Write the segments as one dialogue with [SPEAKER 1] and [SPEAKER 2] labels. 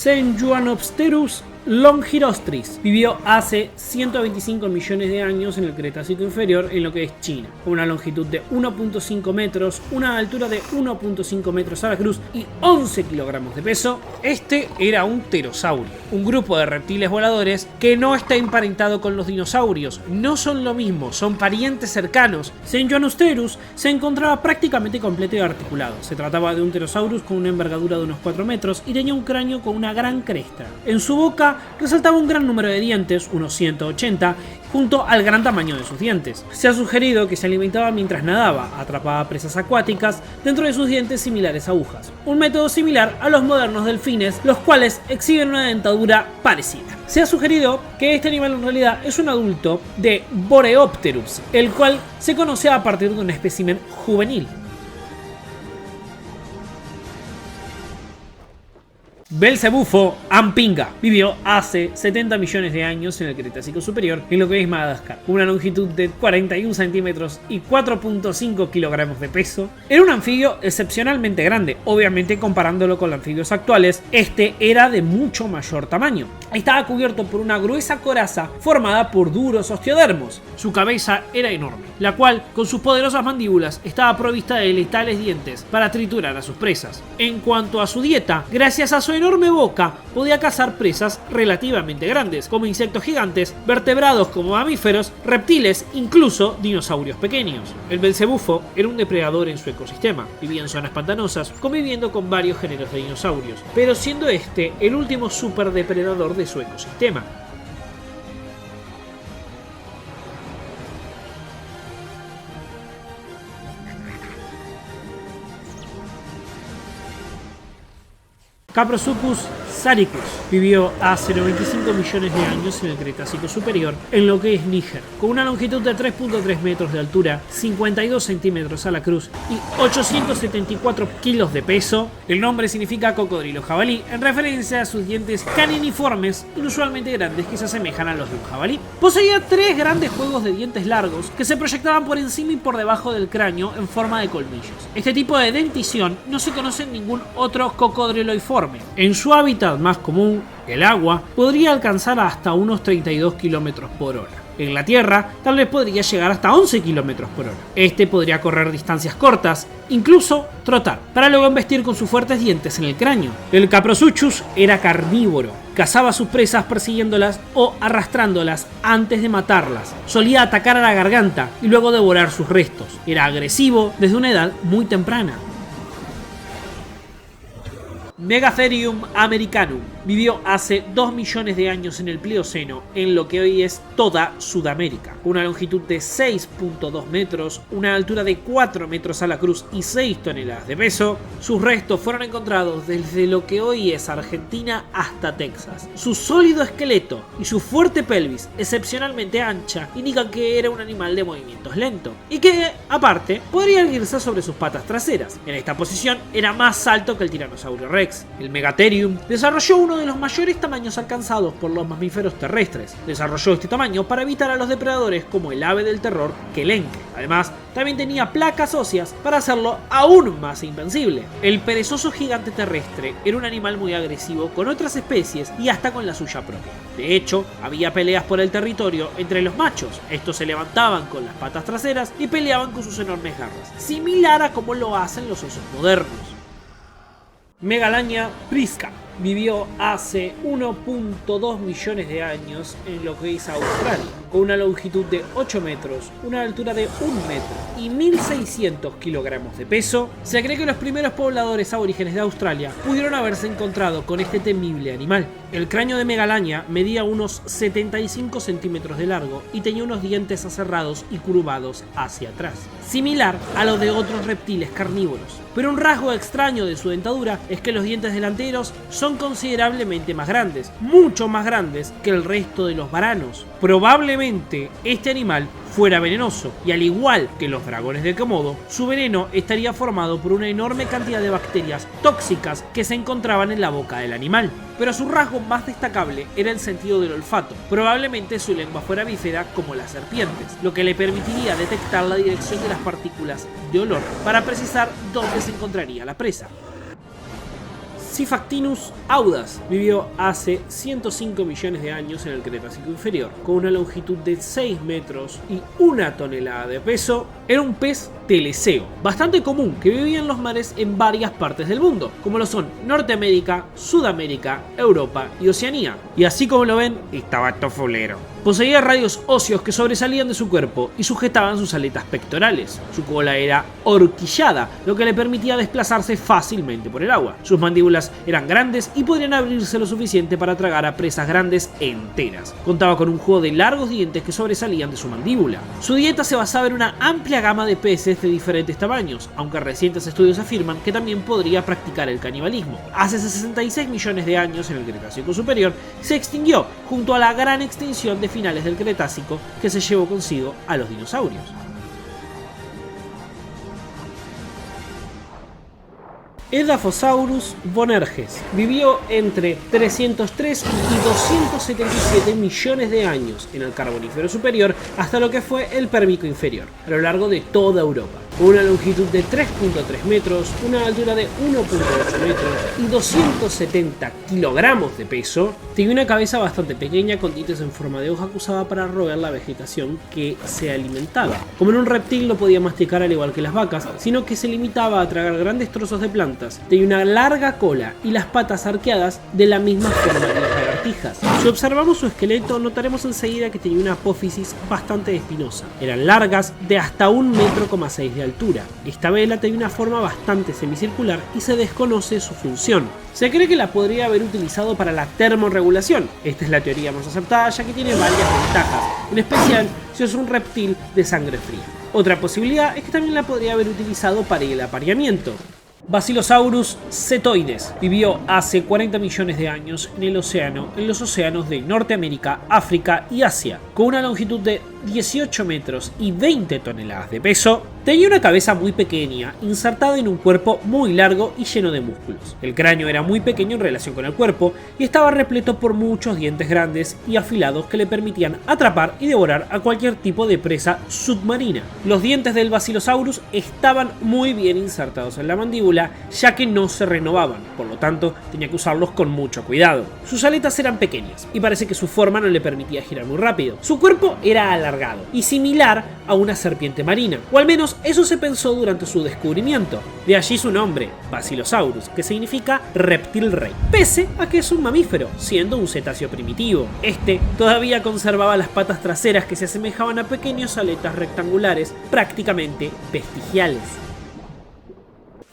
[SPEAKER 1] Senjuanopterus Longirostris vivió hace 125 millones de años en el Cretácico inferior en lo que es China, con una longitud de 1.5 metros, una altura de 1.5 metros a la cruz y 11 kilogramos de peso. Este era un pterosaurio, un grupo de reptiles voladores que no está emparentado con los dinosaurios, no son lo mismo, son parientes cercanos. Senjuanopterus se encontraba prácticamente completo y articulado. Se trataba de un pterosaurus con una envergadura de unos 4 metros y tenía un cráneo con una gran cresta. En su boca resaltaba un gran número de dientes, unos 180, junto al gran tamaño de sus dientes. Se ha sugerido que se alimentaba mientras nadaba, atrapaba presas acuáticas dentro de sus dientes similares a agujas. Un método similar a los modernos delfines, los cuales exhiben una dentadura parecida. Se ha sugerido que este animal en realidad es un adulto de Boreopterus, el cual se conoce a partir de un espécimen juvenil. Belcebufo ampinga vivió hace 70 millones de años en el Cretácico superior en lo que es Madagascar, con una longitud de 41 centímetros y 4.5 kilogramos de peso. Era un anfibio excepcionalmente grande, obviamente comparándolo con los anfibios actuales, este era de mucho mayor tamaño. Estaba cubierto por una gruesa coraza formada por duros osteodermos. Su cabeza era enorme, la cual con sus poderosas mandíbulas estaba provista de letales dientes para triturar a sus presas. En cuanto a su dieta, gracias a su enorme boca podía cazar presas relativamente grandes, como insectos gigantes, vertebrados como mamíferos, reptiles, incluso dinosaurios pequeños. El belcebufo era un depredador en su ecosistema, vivía en zonas pantanosas, conviviendo con varios géneros de dinosaurios, pero siendo este el último superdepredador de su ecosistema. Caprosuchus saricus vivió hace 95 millones de años en el Cretácico superior en lo que es Níger, con una longitud de 3.3 metros de altura, 52 centímetros a la cruz y 874 kilos de peso. El nombre significa cocodrilo jabalí, en referencia a sus dientes caniniformes, inusualmente grandes que se asemejan a los de un jabalí. Poseía 3 grandes juegos de dientes largos que se proyectaban por encima y por debajo del cráneo en forma de colmillos. Este tipo de dentición no se conoce en ningún otro cocodriloiforme. En su hábitat más común, el agua, podría alcanzar hasta unos 32 km por hora. En la tierra, tal vez podría llegar hasta 11 km por hora. Este podría correr distancias cortas, incluso trotar, para luego embestir con sus fuertes dientes en el cráneo. El Caprosuchus era carnívoro. Cazaba a sus presas persiguiéndolas o arrastrándolas antes de matarlas. Solía atacar a la garganta y luego devorar sus restos. Era agresivo desde una edad muy temprana. Megatherium americanum vivió hace 2 millones de años en el Plioceno, en lo que hoy es toda Sudamérica, con una longitud de 6.2 metros, una altura de 4 metros a la cruz y 6 toneladas de peso. Sus restos fueron encontrados desde lo que hoy es Argentina hasta Texas. Su sólido esqueleto y su fuerte pelvis, excepcionalmente ancha, indican que era un animal de movimientos lentos y que, aparte, podría erguirse sobre sus patas traseras. En esta posición era más alto que el tiranosaurio Rex. El Megatherium desarrolló uno de los mayores tamaños alcanzados por los mamíferos terrestres. Desarrolló este tamaño para evitar a los depredadores como el ave del terror Kelenke. Además, también tenía placas óseas para hacerlo aún más invencible. El perezoso gigante terrestre era un animal muy agresivo con otras especies y hasta con la suya propia. De hecho, había peleas por el territorio entre los machos. Estos se levantaban con las patas traseras y peleaban con sus enormes garras, similar a como lo hacen los osos modernos. Megalania prisca vivió hace 1.2 millones de años en lo que es Australia, con una longitud de 8 metros, una altura de 1 metro y 1.600 kilogramos de peso. Se cree que los primeros pobladores aborígenes de Australia pudieron haberse encontrado con este temible animal. El cráneo de Megalania medía unos 75 centímetros de largo y tenía unos dientes aserrados y curvados hacia atrás, similar a los de otros reptiles carnívoros. Pero un rasgo extraño de su dentadura es que los dientes delanteros son considerablemente más grandes, mucho más grandes que el resto de los varanos. Probablemente este animal fuera venenoso, y al igual que los dragones de Komodo, su veneno estaría formado por una enorme cantidad de bacterias tóxicas que se encontraban en la boca del animal. Pero su rasgo más destacable era el sentido del olfato. Probablemente su lengua fuera bífida como las serpientes, lo que le permitiría detectar la dirección de las partículas de olor para precisar dónde se encontraría la presa. Sifactinus audax vivió hace 105 millones de años en el Cretácico inferior, con una longitud de 6 metros y 1 tonelada de peso. Era un pez teleseo, bastante común, que vivía en los mares en varias partes del mundo, como lo son Norteamérica, Sudamérica, Europa y Oceanía. Y así como lo ven, estaba tofulero. Poseía radios óseos que sobresalían de su cuerpo y sujetaban sus aletas pectorales. Su cola era horquillada, lo que le permitía desplazarse fácilmente por el agua. Sus mandíbulas eran grandes y podrían abrirse lo suficiente para tragar a presas grandes enteras. Contaba con un juego de largos dientes que sobresalían de su mandíbula. Su dieta se basaba en una amplia gama de peces de diferentes tamaños, aunque recientes estudios afirman que también podría practicar el canibalismo. Hace 66 millones de años, en el Cretácico superior, se extinguió junto a la gran extinción de finales del Cretácico que se llevó consigo a los dinosaurios. Edaphosaurus bonerges vivió entre 303 y 277 millones de años en el Carbonífero superior hasta lo que fue el Pérmico inferior, a lo largo de toda Europa. Con una longitud de 3.3 metros, una altura de 1.8 metros y 270 kilogramos de peso, tenía una cabeza bastante pequeña con dientes en forma de hoja que usaba para roer la vegetación que se alimentaba. Como en un reptil no podía masticar al igual que las vacas, sino que se limitaba a tragar grandes trozos de plantas. Tenía una larga cola y las patas arqueadas de la misma forma que las lagartijas. Si observamos su esqueleto, notaremos enseguida que tenía una apófisis bastante espinosa. Eran largas de hasta 1,6 metros de altura. Esta vela tenía una forma bastante semicircular y se desconoce su función. Se cree que la podría haber utilizado para la termorregulación. Esta es la teoría más aceptada, ya que tiene varias ventajas, en especial si es un reptil de sangre fría. Otra posibilidad es que también la podría haber utilizado para el apareamiento. Basilosaurus cetoides vivió hace 40 millones de años en los océanos de Norteamérica, África y Asia. Con una longitud de 18 metros y 20 toneladas de peso, tenía una cabeza muy pequeña, insertada en un cuerpo muy largo y lleno de músculos. El cráneo era muy pequeño en relación con el cuerpo y estaba repleto por muchos dientes grandes y afilados que le permitían atrapar y devorar a cualquier tipo de presa submarina. Los dientes del Basilosaurus estaban muy bien insertados en la mandíbula, ya que no se renovaban, por lo tanto tenía que usarlos con mucho cuidado. Sus aletas eran pequeñas y parece que su forma no le permitía girar muy rápido. Su cuerpo era alargado y similar a una serpiente marina, o al menos eso se pensó durante su descubrimiento. De allí su nombre, Basilosaurus, que significa reptil rey, pese a que es un mamífero, siendo un cetáceo primitivo. Este todavía conservaba las patas traseras que se asemejaban a pequeñas aletas rectangulares, prácticamente vestigiales.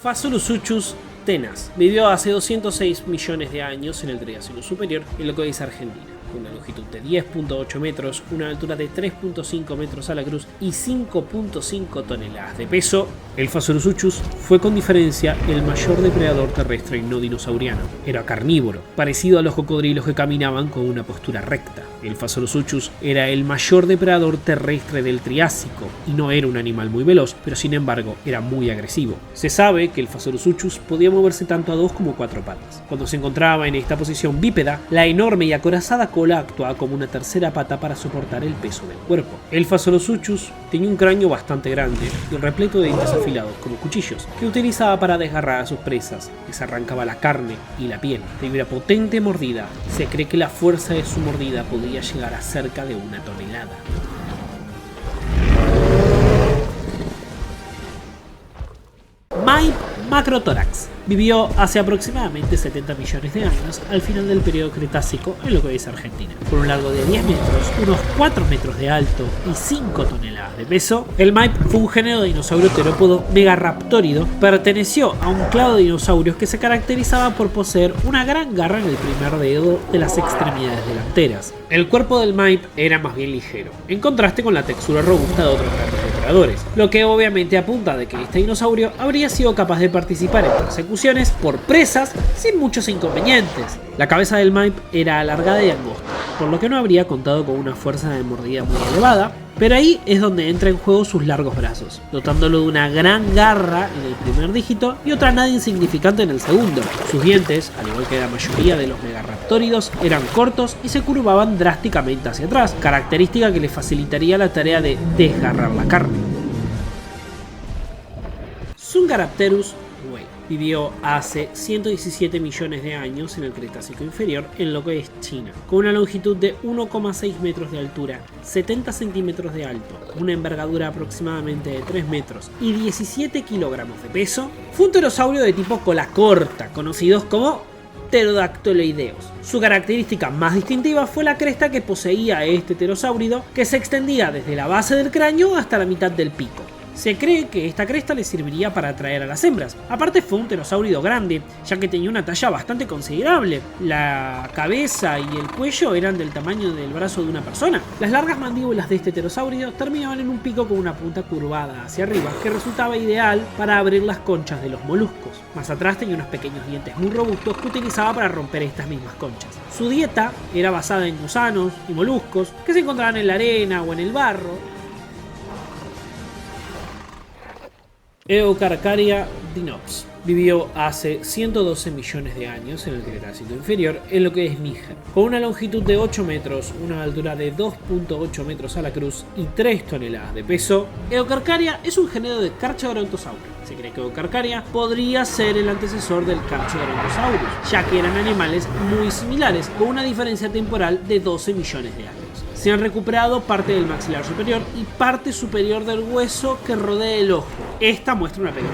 [SPEAKER 1] Phasolusuchus tenas vivió hace 206 millones de años en el Triásico superior en lo que hoy es Argentina, con una longitud de 10.8 metros, una altura de 3.5 metros a la cruz y 5.5 toneladas de peso. El Phasolusuchus fue con diferencia el mayor depredador terrestre no dinosauriano. Era carnívoro, parecido a los cocodrilos que caminaban con una postura recta. El Phasolusuchus era el mayor depredador terrestre del Triásico y no era un animal muy veloz, pero sin embargo era muy agresivo. Se sabe que el Phasolusuchus podía moverse tanto a 2 como 4 patas. Cuando se encontraba en esta posición bípeda, la enorme y acorazada cola actuaba como una tercera pata para soportar el peso del cuerpo. El Phasolusuchus tenía un cráneo bastante grande y repleto de dientes afilados como cuchillos que utilizaba para desgarrar a sus presas. Les arrancaba la carne y la piel. Tenía una potente mordida. Se cree que la fuerza de su mordida podía llegar a cerca de 1 tonelada. Macrotórax vivió hace aproximadamente 70 millones de años al final del periodo Cretácico en lo que hoy es Argentina. Con un largo de 10 metros, unos 4 metros de alto y 5 toneladas de peso, el Maipe fue un género de dinosaurio terópodo megaraptórido. Perteneció a un clado de dinosaurios que se caracterizaba por poseer una gran garra en el primer dedo de las extremidades delanteras. El cuerpo del Maipe era más bien ligero, en contraste con la textura robusta de otros grandes depredadores, lo que obviamente apunta de que este dinosaurio habría sido capaz de participar en persecuciones por presas sin muchos inconvenientes. La cabeza del Maipe era alargada y angosta, por lo que no habría contado con una fuerza de mordida muy elevada, pero ahí es donde entra en juego sus largos brazos, dotándolo de una gran garra en el primer dígito y otra nada insignificante en el segundo. Sus dientes, al igual que la mayoría de los megaraptóridos, eran cortos y se curvaban drásticamente hacia atrás, característica que le facilitaría la tarea de desgarrar la carne. Zungarapterus vivió hace 117 millones de años en el Cretácico inferior en lo que es China, con una longitud de 1,6 metros de altura, 70 centímetros de alto, una envergadura aproximadamente de 3 metros y 17 kilogramos de peso. Fue un pterosaurio de tipo cola corta, conocidos como pterodactyloideos. Su característica más distintiva fue la cresta que poseía este pterosáurido, que se extendía desde la base del cráneo hasta la mitad del pico. Se cree que esta cresta le serviría para atraer a las hembras. Aparte fue un pterosáurido grande, ya que tenía una talla bastante considerable. La cabeza y el cuello eran del tamaño del brazo de una persona. Las largas mandíbulas de este pterosáurido terminaban en un pico con una punta curvada hacia arriba, que resultaba ideal para abrir las conchas de los moluscos. Más atrás tenía unos pequeños dientes muy robustos que utilizaba para romper estas mismas conchas. Su dieta era basada en gusanos y moluscos que se encontraban en la arena o en el barro. Eucarcharia dinops vivió hace 112 millones de años en el Cretácico inferior en lo que es Níger, con una longitud de 8 metros, una altura de 2.8 metros a la cruz y 3 toneladas de peso. Eucarcharia es un género de Carcharodontosaurus. Se cree que Eucarcharia podría ser el antecesor del Carcharodontosaurus, ya que eran animales muy similares, con una diferencia temporal de 12 millones de años. Se han recuperado parte del maxilar superior y parte superior del hueso que rodea el ojo. Esta muestra una pequeña.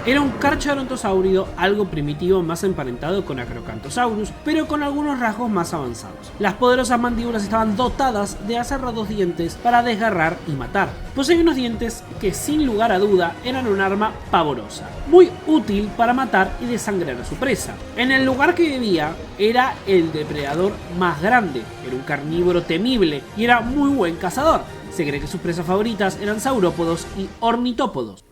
[SPEAKER 1] Era un Carcharodontosaurido algo primitivo, más emparentado con Acrocanthosaurus, pero con algunos rasgos más avanzados. Las poderosas mandíbulas estaban dotadas de aserrados dientes para desgarrar y matar. Posee unos dientes que sin lugar a duda eran un arma pavorosa, muy útil para matar y desangrar a su presa. En el lugar que vivía era el depredador más grande, era un carnívoro temible y era muy buen cazador. Se cree que sus presas favoritas eran saurópodos y ornitópodos.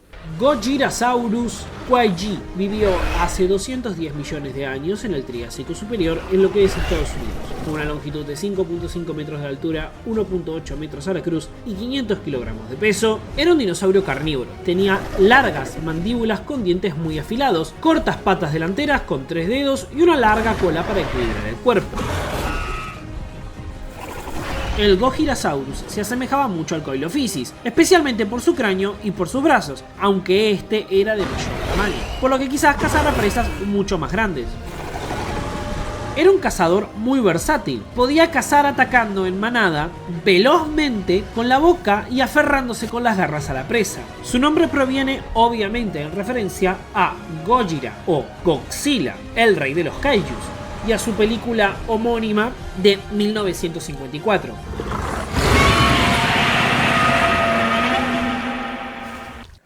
[SPEAKER 1] Gojirasaurus quaiji vivió hace 210 millones de años en el Triásico superior en lo que es Estados Unidos, con una longitud de 5.5 metros de altura, 1.8 metros a la cruz y 500 kilogramos de peso. Era un dinosaurio carnívoro, tenía largas mandíbulas con dientes muy afilados, cortas patas delanteras con 3 dedos y una larga cola para equilibrar el cuerpo. El Gojirasaurus se asemejaba mucho al Coelophysis, especialmente por su cráneo y por sus brazos, aunque este era de mayor tamaño, por lo que quizás cazara presas mucho más grandes. Era un cazador muy versátil, podía cazar atacando en manada, velozmente, con la boca y aferrándose con las garras a la presa. Su nombre proviene obviamente en referencia a Gojira o Godzilla, el rey de los kaijus, y a su película homónima de 1954.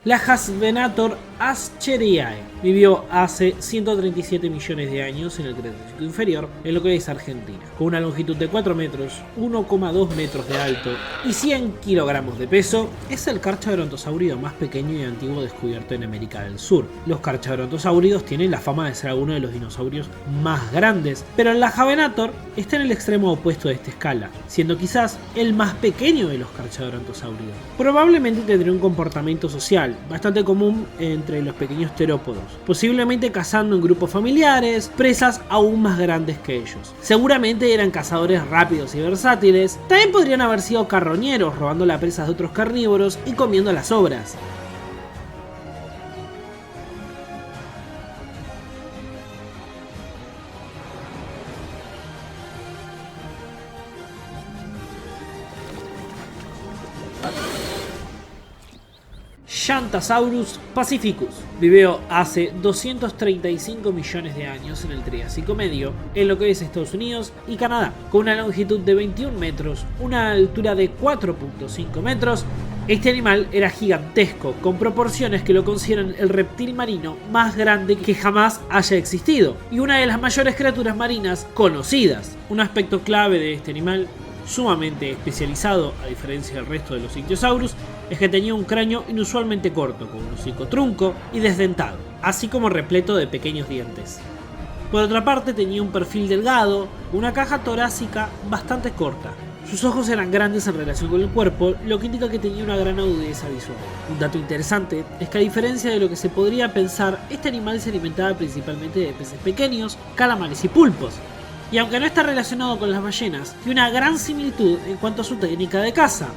[SPEAKER 1] La Hasbenator ascheriae vivió hace 137 millones de años en el Cretácico inferior en lo que es Argentina, con una longitud de 4 metros, 1,2 metros de alto y 100 kilogramos de peso. Es el Carcharodontosaurido más pequeño y antiguo descubierto en América del Sur. Los Carcharodontosauridos tienen la fama de ser algunos de los dinosaurios más grandes, pero la Hasbenator está en el extremo opuesto de esta escala, siendo quizás el más pequeño de los Carcharodontosauridos. Probablemente tendría un comportamiento social bastante común entre los pequeños terópodos, posiblemente cazando en grupos familiares, presas aún más grandes que ellos. Seguramente eran cazadores rápidos y versátiles, también podrían haber sido carroñeros, robando las presas de otros carnívoros y comiendo las sobras. Shantasaurus pacificus vivió hace 235 millones de años en el Triásico medio en lo que es Estados Unidos y Canadá, con una longitud de 21 metros, una altura de 4.5 metros. Este animal era gigantesco, con proporciones que lo consideran el reptil marino más grande que jamás haya existido y una de las mayores criaturas marinas conocidas. Un aspecto clave de este animal, sumamente especializado a diferencia del resto de los Ichthyosaurus, es que tenía un cráneo inusualmente corto, con un hocico trunco y desdentado, así como repleto de pequeños dientes. Por otra parte, tenía un perfil delgado, una caja torácica bastante corta. Sus ojos eran grandes en relación con el cuerpo, lo que indica que tenía una gran agudeza visual. Un dato interesante es que, a diferencia de lo que se podría pensar, este animal se alimentaba principalmente de peces pequeños, calamares y pulpos. Y aunque no está relacionado con las ballenas, tiene una gran similitud en cuanto a su técnica de caza.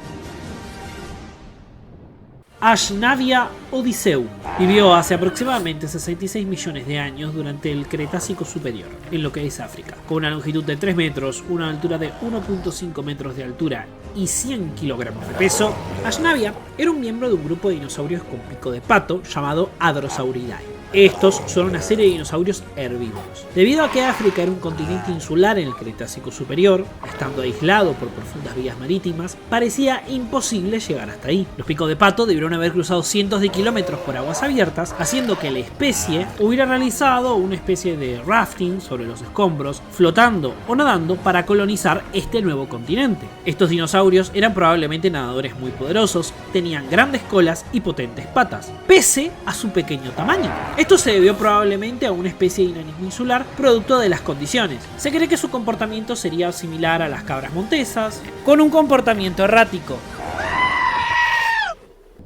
[SPEAKER 1] Ashnavia odysseum. Vivió hace aproximadamente 66 millones de años durante el Cretácico Superior, en lo que es África. Con una longitud de 3 metros, una altura de 1.5 metros de altura y 100 kilogramos de peso, Ashnavia era un miembro de un grupo de dinosaurios con pico de pato llamado Hadrosauridae. Estos son una serie de dinosaurios herbívoros. Debido a que África era un continente insular en el Cretácico Superior, estando aislado por profundas vías marítimas, parecía imposible llegar hasta ahí. Los picos de pato debieron haber cruzado cientos de kilómetros por aguas abiertas, haciendo que la especie hubiera realizado una especie de rafting sobre los escombros, flotando o nadando para colonizar este nuevo continente. Estos dinosaurios eran probablemente nadadores muy poderosos, tenían grandes colas y potentes patas, pese a su pequeño tamaño. Esto se debió probablemente a una especie de enanismo insular producto de las condiciones. Se cree que su comportamiento sería similar a las cabras montesas, con un comportamiento errático.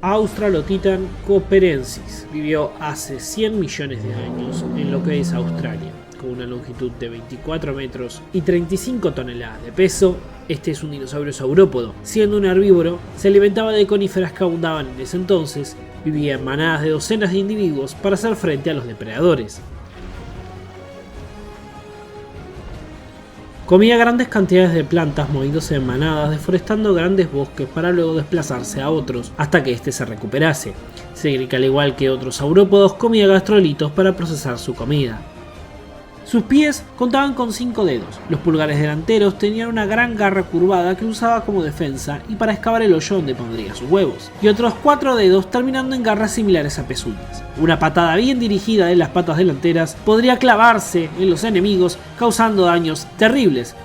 [SPEAKER 1] Australotitan cooperensis vivió hace 100 millones de años en lo que es Australia. Con una longitud de 24 metros y 35 toneladas de peso, este es un dinosaurio saurópodo. Siendo un herbívoro, se alimentaba de coníferas que abundaban en ese entonces, vivía en manadas de docenas de individuos para hacer frente a los depredadores. Comía grandes cantidades de plantas moviéndose en manadas, deforestando grandes bosques para luego desplazarse a otros hasta que éste se recuperase. Se cree que al igual que otros saurópodos comía gastrolitos para procesar su comida. Sus pies contaban con 5 dedos. Los pulgares delanteros tenían una gran garra curvada que usaba como defensa y para excavar el hoyo donde pondría sus huevos, y otros 4 dedos terminando en garras similares a pezuñas. Una patada bien dirigida de las patas delanteras podría clavarse en los enemigos, causando daños terribles,